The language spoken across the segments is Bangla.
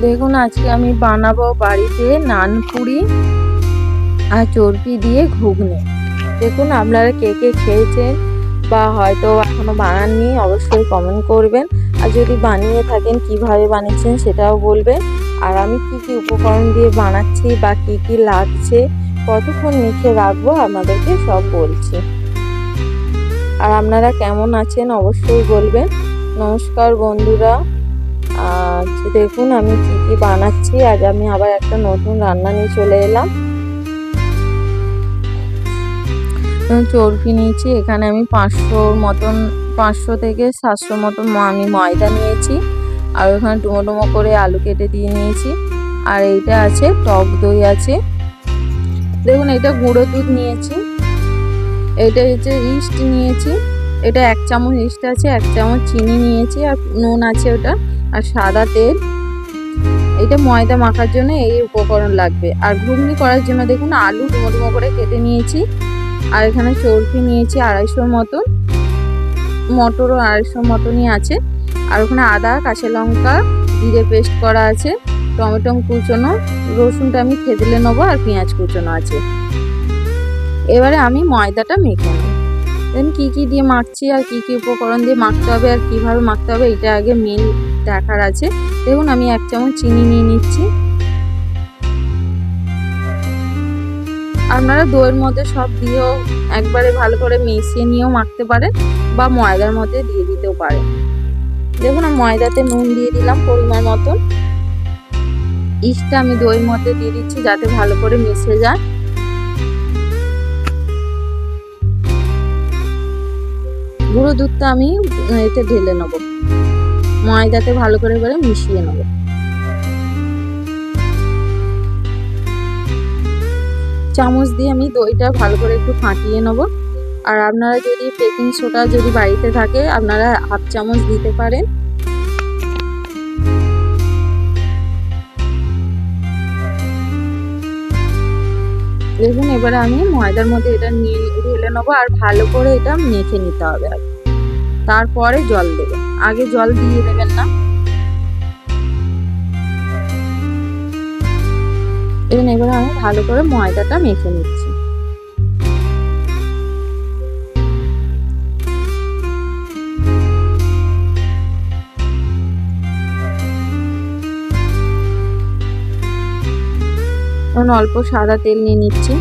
দেখুন আজকে আমি বানাবো বাড়িতে নানপুরি আর চর্বি দিয়ে ঘুগনি। দেখুন আপনারা কে কে খেয়েছেন বা হয়তো এখনো বানাননি অবশ্যই কমেন্ট করবেন। আর যদি বানিয়ে থাকেন কিভাবে বানিয়েছেন সেটাও বলবেন। আর আমি কি কি উপকরণ দিয়ে বানাচ্ছি বা কি কি লাগছে, কতক্ষণ মেখে রাখবো আপনাদেরকে সব বলছি। আর আপনারা কেমন আছেন অবশ্যই বলবেন। নমস্কার বন্ধুরা। দেখুন আমি কি কি বানাচ্ছি। আজ আমি আবার একটা নতুন রান্না নিয়ে চলে এলাম। চর্বি নিয়েছি এখানে আমি 500 থেকে 700 মতন আমি ময়দা নিয়েছি। আর ওখানে ডুমো ডুমো করে আলু কেটে দিয়ে নিয়েছি। আর এইটা আছে টক দই আছে। দেখুন এটা গুঁড়ো দুধ নিয়েছি। এটা হচ্ছে ইস্ট নিয়েছি। এটা 1 চামচ ইস্ট আছে, 1 চামচ চিনি নিয়েছি, আর নুন আছে ওটা, আর সাদা তেল। এটা ময়দা মাখার জন্য এই উপকরণ লাগবে। আর ঘুগনি করার জন্য দেখুন আলু ডুমো ডুমো করে কেটে নিয়েছি। আর এখানে চর্বি নিয়েছি 250 মতন, মটরও 250 মতনই আছে। আর ওখানে আদা, কাঁচা লঙ্কা, জিরে পেস্ট করা আছে, টমেটো কুচোনো, রসুনটা আমি থেতলে নেবো, আর পেঁয়াজ কুচোনো আছে। এবারে আমি ময়দাটা মেখে নেব। দেন কি কি দিয়ে মাখছি আর কি কি উপকরণ দিয়ে মাখতে হবে আর কিভাবে মাখতে হবে এটা আগে মেন দেখার আছে। দেখুন আমি 1 চামচ চিনি নিয়ে নিচ্ছি। আপনারা দইয়ের মধ্যে সব দিয়েও একবারে ভালো করে মিশিয়ে নিয়েও মাখতে পারেন, বা ময়দার মধ্যে দিয়ে দিতেও পারেন। দেখুন আমি ময়দাতে নুন দিয়ে দিলাম পরিমাণ মতন। ইস্টটা আমি দইয়ের মধ্যে দিয়ে দিচ্ছি যাতে ভালো করে মিশে যায়। গুঁড়ো দুধটা আমি এতে ঢেলে নেব, ময়দাতে ভালো করে মিশিয়ে নেব। চামচ দিয়ে আমি দইটা ভালো করে একটু ফাটিয়ে নেব। আর আপনারা যদি বেকিং সোডা যদি বাড়িতে থাকে আপনারা 1/2 চামচ দিতে পারেন। দেখুন এবারে আমি ময়দার মধ্যে এটা নিয়ে ঢেলে নেবো, আর ভালো করে এটা মেখে নিতে হবে। আর তারপরে জল দেবেন, আগে জল দিয়ে দেবেন না। দেখুন এবারে আমি ভালো করে ময়দাটা মেখে নিচ্ছি। অল্প সাদা তেল নিয়ে নিচ্ছি।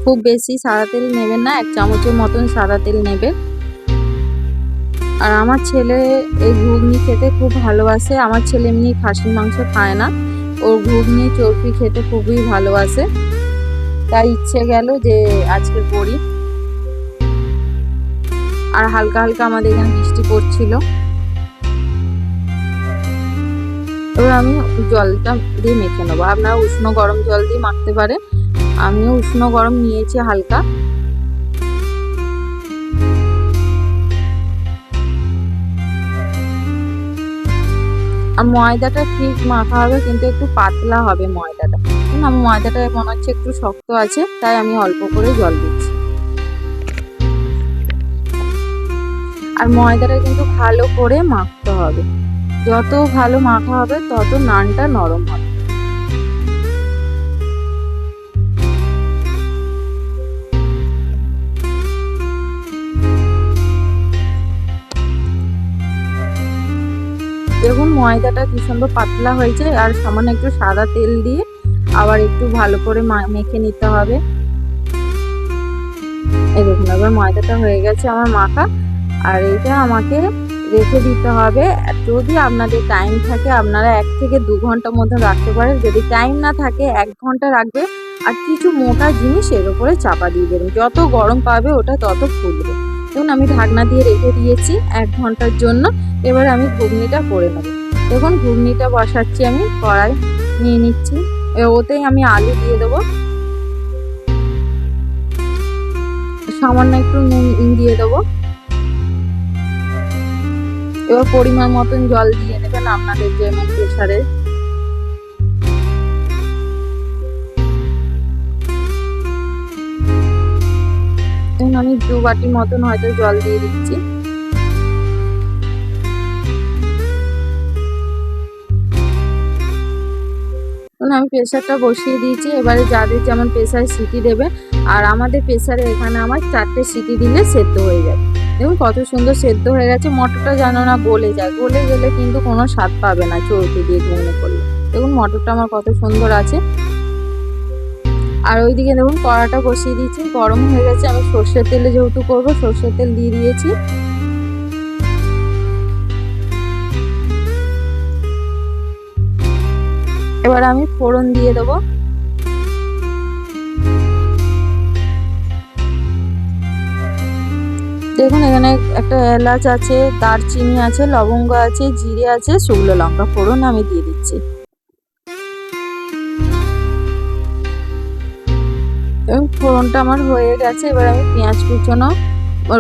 খুব বেশি সাদা তেল নেবেন না, 1 চামচের মতন সাদা তেল নেবেন। আর আমার ছেলে এই ঘুগনি খেতে খুব ভালোবাসে। আমার ছেলে এমনি খাসির মাংস খায় না, ওর ঘুগনি চর্বি খেতে খুবই ভালোবাসে, তাই ইচ্ছে গেল যে আজকে করি। আর হালকা হালকা আমাদের এখানে বৃষ্টি পড়ছিল। এবার আমি জলটা দিয়ে মেখে নেবো। আপনারা উষ্ণ গরম জল দিয়ে মাখতে পারেন, আমিও উষ্ণ গরম নিয়েছি হালকা। আর ময়দাটা ঠিক মাখা হবে, কিন্তু একটু পাতলা হবে ময়দাটা। আমার ময়দাটা মনে হচ্ছে একটু শক্ত আছে, তাই আমি অল্প করে জল দিচ্ছি। আর ময়দাটা কিন্তু ভালো করে মাখতে হবে, যত ভালো মাখা হবে তত নানটা নরম হবে। দেখুন ময়দাটা কি সুন্দর পাতলা হয়েছে। আর সামান্য একটু সাদা তেল দিয়ে আবার একটু ভালো করে মেখে নিতে হবে। এই দেখুন এবার ময়দাটা হয়ে গেছে আমার মাখা। আর এটা আমাকে রেখে দিতে হবে। যদি আপনাদের টাইম থাকে আপনারা 1 থেকে 2 ঘন্টার মধ্যে রাখতে পারেন, যদি টাইম না থাকে 1 ঘন্টা রাখবে। আর কিছু মোটা জিনিস এর উপরে চাপা দিয়ে দেবেন, যত গরম পাবে ওটা তত ফুলবে। দেখুন আমি ঢাকনা দিয়ে রেখে দিয়েছি 1 ঘন্টার জন্য। এবার আমি ঘুগনিটা করে নেব। দেখুন ঘুগনিটা বসাচ্ছি, আমি কড়াই নিয়ে নিচ্ছি। ওতেই আমি আলু দিয়ে দেবো, সামান্য একটু নুন দিয়ে দেবো। এবার পরিমাণ মতন জল দিয়ে দেবেন আপনাদের যেমন প্রেসারে। এখন আমি 2 বাটি মতন হয়তো জল দিয়ে দিচ্ছি। আমি প্রেসারটা বসিয়ে দিয়েছি। এবারে যাদের যেমন প্রেসারে সিটি দেবে, আর আমাদের প্রেসারে এখানে আমার 4টে সিটি দিলে সেদ্ধ হয়ে যাবে। দেখুন কত সুন্দর সেদ্ধ হয়ে গেছে। মটরটা যেন না গলে যায়, গলে গেলে কিন্তু কোনো স্বাদ পাবে না চর্বি দিয়ে ঘুগনি করলে। দেখুন মটরটা আমার কত সুন্দর আছে। আর ওইদিকে দেখুন কড়াটা বসিয়ে দিয়েছি, গরম হয়ে গেছে। আমি সর্ষের তেলে যেহেতু করবো, সর্ষের তেল দিয়ে দিয়েছি। এবার আমি ফোড়ন দিয়ে দেবো। দেখুন এখানে একটা এলাচ আছে, দারচিনি আছে, লবঙ্গ আছে, জিরে আছে, শুকনো লঙ্কা ফোড়ন আমি দিয়ে দিচ্ছি। এবং ফোড়নটা আমার হয়ে গেছে। এবার আমি পেঁয়াজ কুচনো,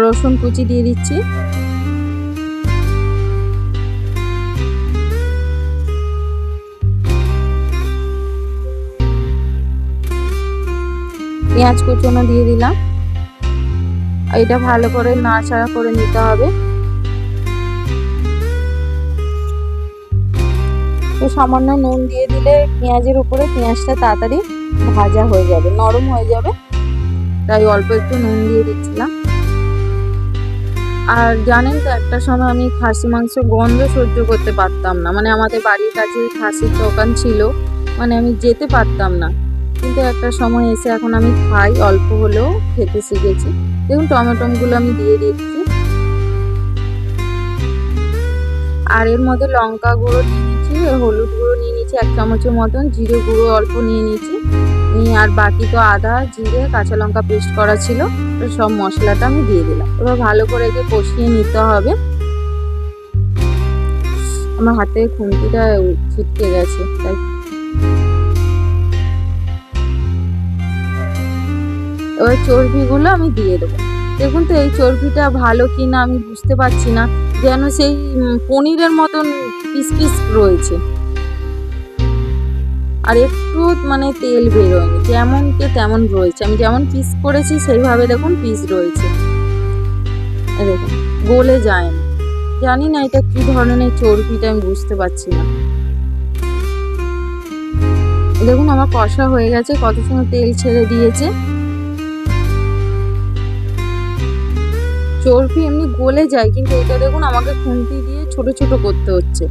রসুন কুচি দিয়ে দিচ্ছি। পেঁয়াজ কুচনো দিয়ে দিলাম। এটা ভালো করে নাড়াচাড়া করে নিতে হবে। তো সামান্য নুন দিয়ে দিলে পেঁয়াজের উপরে পেঁয়াজটা তাড়াতাড়ি ভাজা হয়ে যাবে, নরম হয়ে যাবে, তাই অল্প একটু নুন দিয়ে দিচ্ছিলাম। আর জানেন তো একটা সময় আমি খাসি মাংস গন্ধ সহ্য করতে পারতাম না, মানে আমাদের বাড়ির কাছে খাসির দোকান ছিল, মানে আমি যেতে পারতাম না। কিন্তু একটা সময় এসে এখন আমি খাই, অল্প হলেও খেতে শিখেছি। দেখুন টমেটোগুলো আমি দিয়ে দিচ্ছি। আর এর মধ্যে লঙ্কা গুঁড়ো নিয়ে নিচ্ছি, হলুদ গুঁড়ো নিয়ে নিচ্ছি 1 চামচের মতন, জিরে গুঁড়ো অল্প নিয়ে নিচ্ছি, আর বাকি তো আদা জিরে কাঁচা লঙ্কা পেস্ট করা ছিল। তো সব মশলাটা আমি দিয়ে দিলাম। এবার ভালো করে একে কষিয়ে নিতে হবে। আমার হাতে খুন্তিটা ছিটকে গেছে তাই। এবার চর্বিগুলো আমি দিয়ে দেবো। দেখুন তো এই চর্বিটা ভালো কি না আমি বুঝতে পারছি না, যেন সেই পনিরের মতন পিস পিস রয়েছে, আর একটু মানে তেল বেরোয়নি, যেমনকে তেমন রয়েছে। আমি যেমন পিস করেছি সেইভাবে দেখুন পিস রয়েছে। দেখুন গলে যায় না। জানি না এটা কি ধরনের চর্বিটা, আমি বুঝতে পারছি না। দেখুন আমার কষা হয়ে গেছে, কত সময় তেল ছেড়ে দিয়েছে। চর্বি এমনি গলে যায়, কিন্তু এটা দেখুন আমাকে খুন্তি দিয়ে ছোট ছোট করতে হচ্ছে।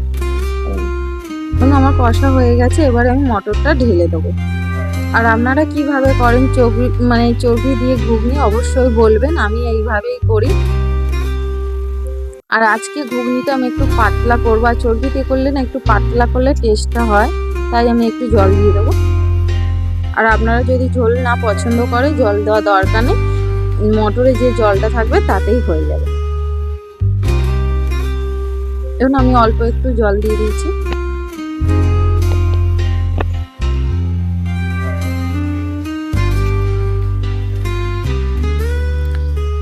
দেখুন আমার কষা হয়ে গেছে। এবারে আমি মটরটা ঢেলে দেবো। আর আপনারা কিভাবে করেন চর্বি দিয়ে ঘুগনি অবশ্যই বলবেন, আমি এইভাবেই করি। আর আজকে ঘুগনিটা আমি একটু পাতলা করবো, আর চর্বি দিয়ে করলে না একটু পাতলা করলে টেস্টটা হয়, তাই আমি একটু জল দিয়ে দেবো। আর আপনারা যদি ঝোল না পছন্দ করে জল দেওয়া দরকার নেই, মটরে যে জলটা থাকবে তাতেই হয়ে যাবে। এখন আমি অল্প একটু জল দিয়ে দিয়েছি।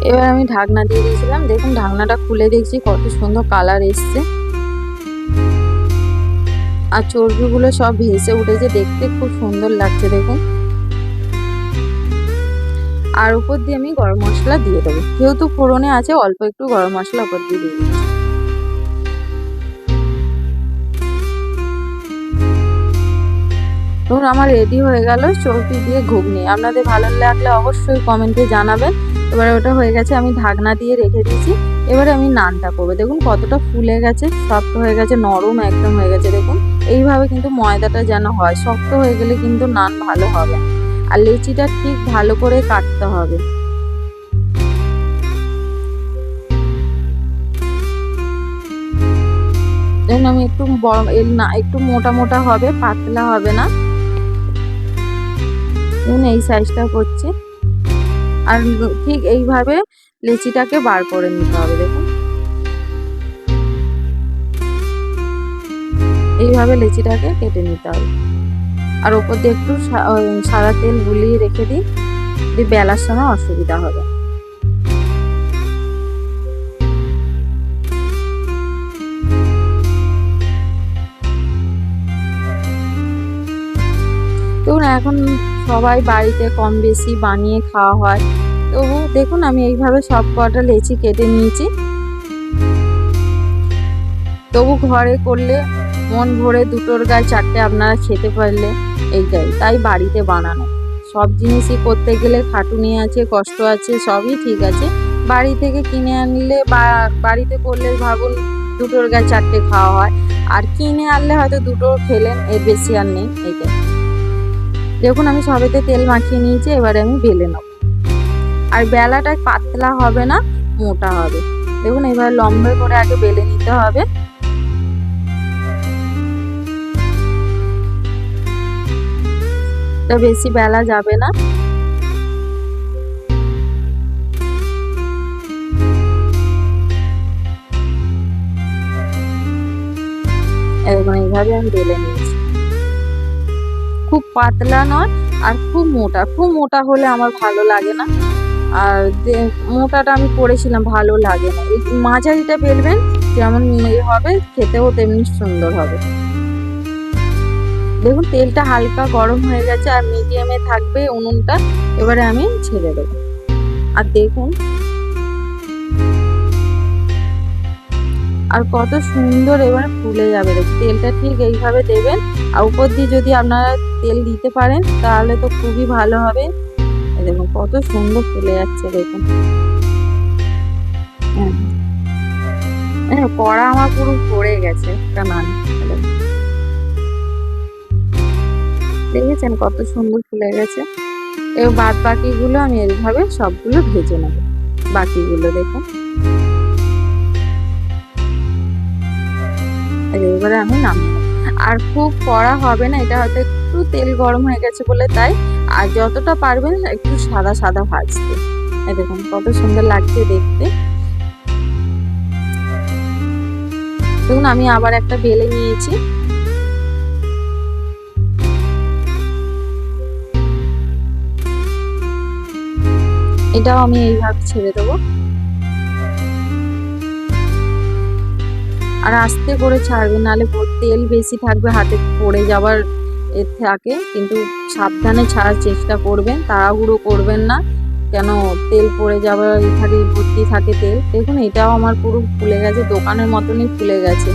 এবার আমি ঢাকনা দিয়ে দিয়েছিলাম। দেখুন ঢাকনাটা খুলে দেখছি কত সুন্দর কালার এসছে, আর চর্বিগুলো সব ভেসে উঠেছে, দেখতে খুব সুন্দর লাগছে দেখুন। আর উপর দিয়ে আমি গরম মশলা দিয়ে দেবো, যেহেতু ফোড়নে আছে অল্প একটু গরম মশলা উপর দিয়ে দিচ্ছি। ধরুন আমার রেডি হয়ে গেল চর্বি দিয়ে ঘুগনি। আপনাদের ভালো লাগলে অবশ্যই কমেন্টে জানাবেন। এবারে ওটা হয়ে গেছে, আমি ঢাকনা দিয়ে রেখে দিয়েছি। এবারে আমি নানটা করবো। দেখুন কতটা ফুলে গেছে, সফট হয়ে গেছে, নরম একদম হয়ে গেছে। দেখুন এইভাবে কিন্তু ময়দাটা যেন হয়, শক্ত হয়ে গেলে কিন্তু নান ভালো হবে। আর লেচিটা ঠিক ভালো করে কাটতে হবে। দেখুন আমি একটু বড় না, একটু মোটা মোটা হবে, পাতলা হবে না। দেখুন এই সাইজটা করছি। আর ঠিক এইভাবে লেচিটাকে বার করে নিতে হবে। দেখুন এইভাবে লেচিটাকে কেটে নিতে হবে। আর ওপর দিয়ে একটু সাদা তেল বুলিয়ে রেখে দিই, বেলার সময় অসুবিধা হবে। দেখুন এখন সবাই বাড়িতে কম বেশি বানিয়ে খাওয়া হয়, তবু দেখুন আমি এইভাবে সব কটা লেচি কেটে নিয়েছি। তবু ঘরে করলে মন ভরে দুটোর গায়ে চারটে আপনারা খেতে পারলে এইটাই, তাই বাড়িতে বানানো। সব জিনিসই করতে গেলে খাটুনি আছে, কষ্ট আছে, সবই ঠিক আছে। বাড়ি থেকে কিনে আনলে বা বাড়িতে করলে ভাবুন দুটোর গায়ে চারটে খাওয়া হয়, আর কিনে আনলে হয়তো দুটো খেলেন, এর বেশি আর নেই। এইটাই। দেখুন আমি সবেতে তেল মাখিয়ে নিয়েছি, এবারে আমি বেলে নেব। আর বেলাটা পাতলা হবে না, মোটা হবে। দেখুন এবার লম্বা করে আগে বেলে নিতে হবে। তো বেশি বেলা যাবে না। এরকম এইভাবে আমি বেলে নিয়েছি। খুব পাতলা নয় আর খুব মোটা, খুব মোটা হলে আমার ভালো লাগে না। আর যে মোটাটা আমি করেছিলাম, ভালো লাগে না। এই মাঝারিটা বেলবেন, যেমন হবে খেতেও তেমনি সুন্দর হবে। দেখুন তেলটা হালকা গরম হয়ে গেছে আর মিডিয়ামে থাকবে উনুনটা। এবারে আমি ছেড়ে দেবো। আর দেখুন আর কত সুন্দর এবারে ফুলে যাবে। দেখুন তেলটা ঠিক এইভাবে দেবেন, আর উপর দিয়ে যদি আপনারা তেল দিতে পারেন তাহলে তো খুবই ভালো হবে। দেখুন কত সুন্দর ফুলে যাচ্ছে দেখুন। হ্যাঁ হ্যাঁ, কড়া আমার পুরো ভরে গেছে একটা নান। দেখেছেন কত সুন্দর ফুলে গেছে। এবার বাদ বাকিগুলো আমি এইভাবে সবগুলো ভেজে নেব। বাকিগুলো দেখুন, এবারে আমি নামিয়ে নেব। আর খুব কড়া হবে না, এটা হয়তো একটু তেল গরম হয়ে গেছে বলে তাই। আর যতটা পারবেন একটু সাদা সাদা ভাজতে। এই দেখুন কত সুন্দর লাগছে দেখতে। দেখুন আমি আবার একটা বেলে নিয়েছি। এটাও আমি এইভাবে ছেড়ে দেবো। আর আস্তে করে ছাড়বেন, নাহলে তেল বেশি থাকবে, হাতে পড়ে যাবার এর থাকে। কিন্তু সাবধানে ছাড়ার চেষ্টা করবেন, তাড়াহুড়ো করবেন না, কেন তেল পড়ে যাবার এখানে ভর্তি থাকে তেল। দেখুন এটাও আমার পুরো ফুলে গেছে, দোকানের মতনই ফুলে গেছে।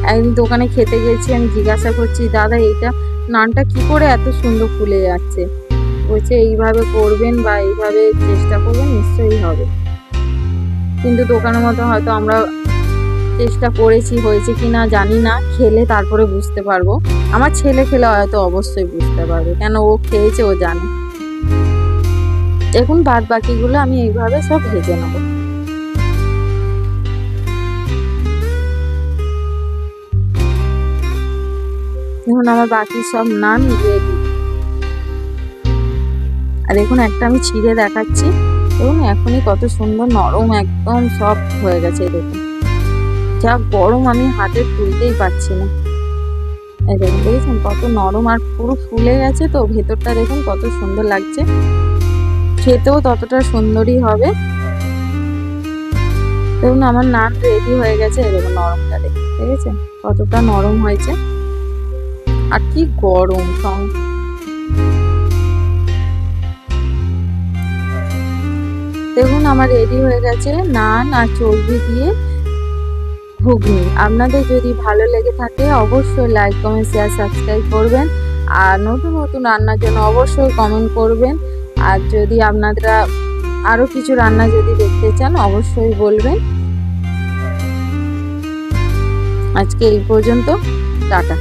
একদিন দোকানে খেতে গেছি, আমি জিজ্ঞাসা করছি দাদা এইটা নানটা কি করে এত সুন্দর ফুলে যাচ্ছে। বলছে এইভাবে করবেন বা এইভাবে চেষ্টা করবেন, নিশ্চয়ই হবে। কিন্তু দোকানের মতো হয়তো আমরা চেষ্টা করেছি, হয়েছে কিনা জানি না, খেলে তারপরে বুঝতে পারবো। আমার ছেলে খেলে হয়তো অবশ্যই বুঝতে পারবে, কেন ও খেয়েছে, ও জানে। এখন বাদ বাকিগুলো আমি এইভাবে সব ভেজে নেব। এখন আমার বাকি সব নান রেডি। আর এখন একটা আমি ছিঁড়ে দেখাচ্ছি। দেখুন এখনই কত সুন্দর নরম, একদম সফট হয়ে গেছে। দেখুন যা গরম, আমি হাতে তুলতেই পারছি না। এই দেখুন দেখেছেন কত নরম আর পুরো ফুলে গেছে। তো ভেতরটা দেখুন কত সুন্দর লাগছে, খেতেও ততটা সুন্দরই হবে। দেখুন আমার নান রেডি হয়ে গেছে। এরকম নরমটা দেখেছেন কতটা নরম হয়েছে, আর কি গরম। দেখুন আমার রেডি হয়ে গেছে নান আর চর্বি দিয়ে ঘুগনি। আপনাদের যদি ভালো লেগে থাকে অবশ্যই লাইক কমেন্ট শেয়ার সাবস্ক্রাইব করবেন। আর নতুন নতুন রান্নার জন্য অবশ্যই কমেন্ট করবেন। আর যদি আপনারা আরো কিছু রান্না যদি দেখতে চান অবশ্যই বলবেন। আজকে এই পর্যন্ত, টাটা।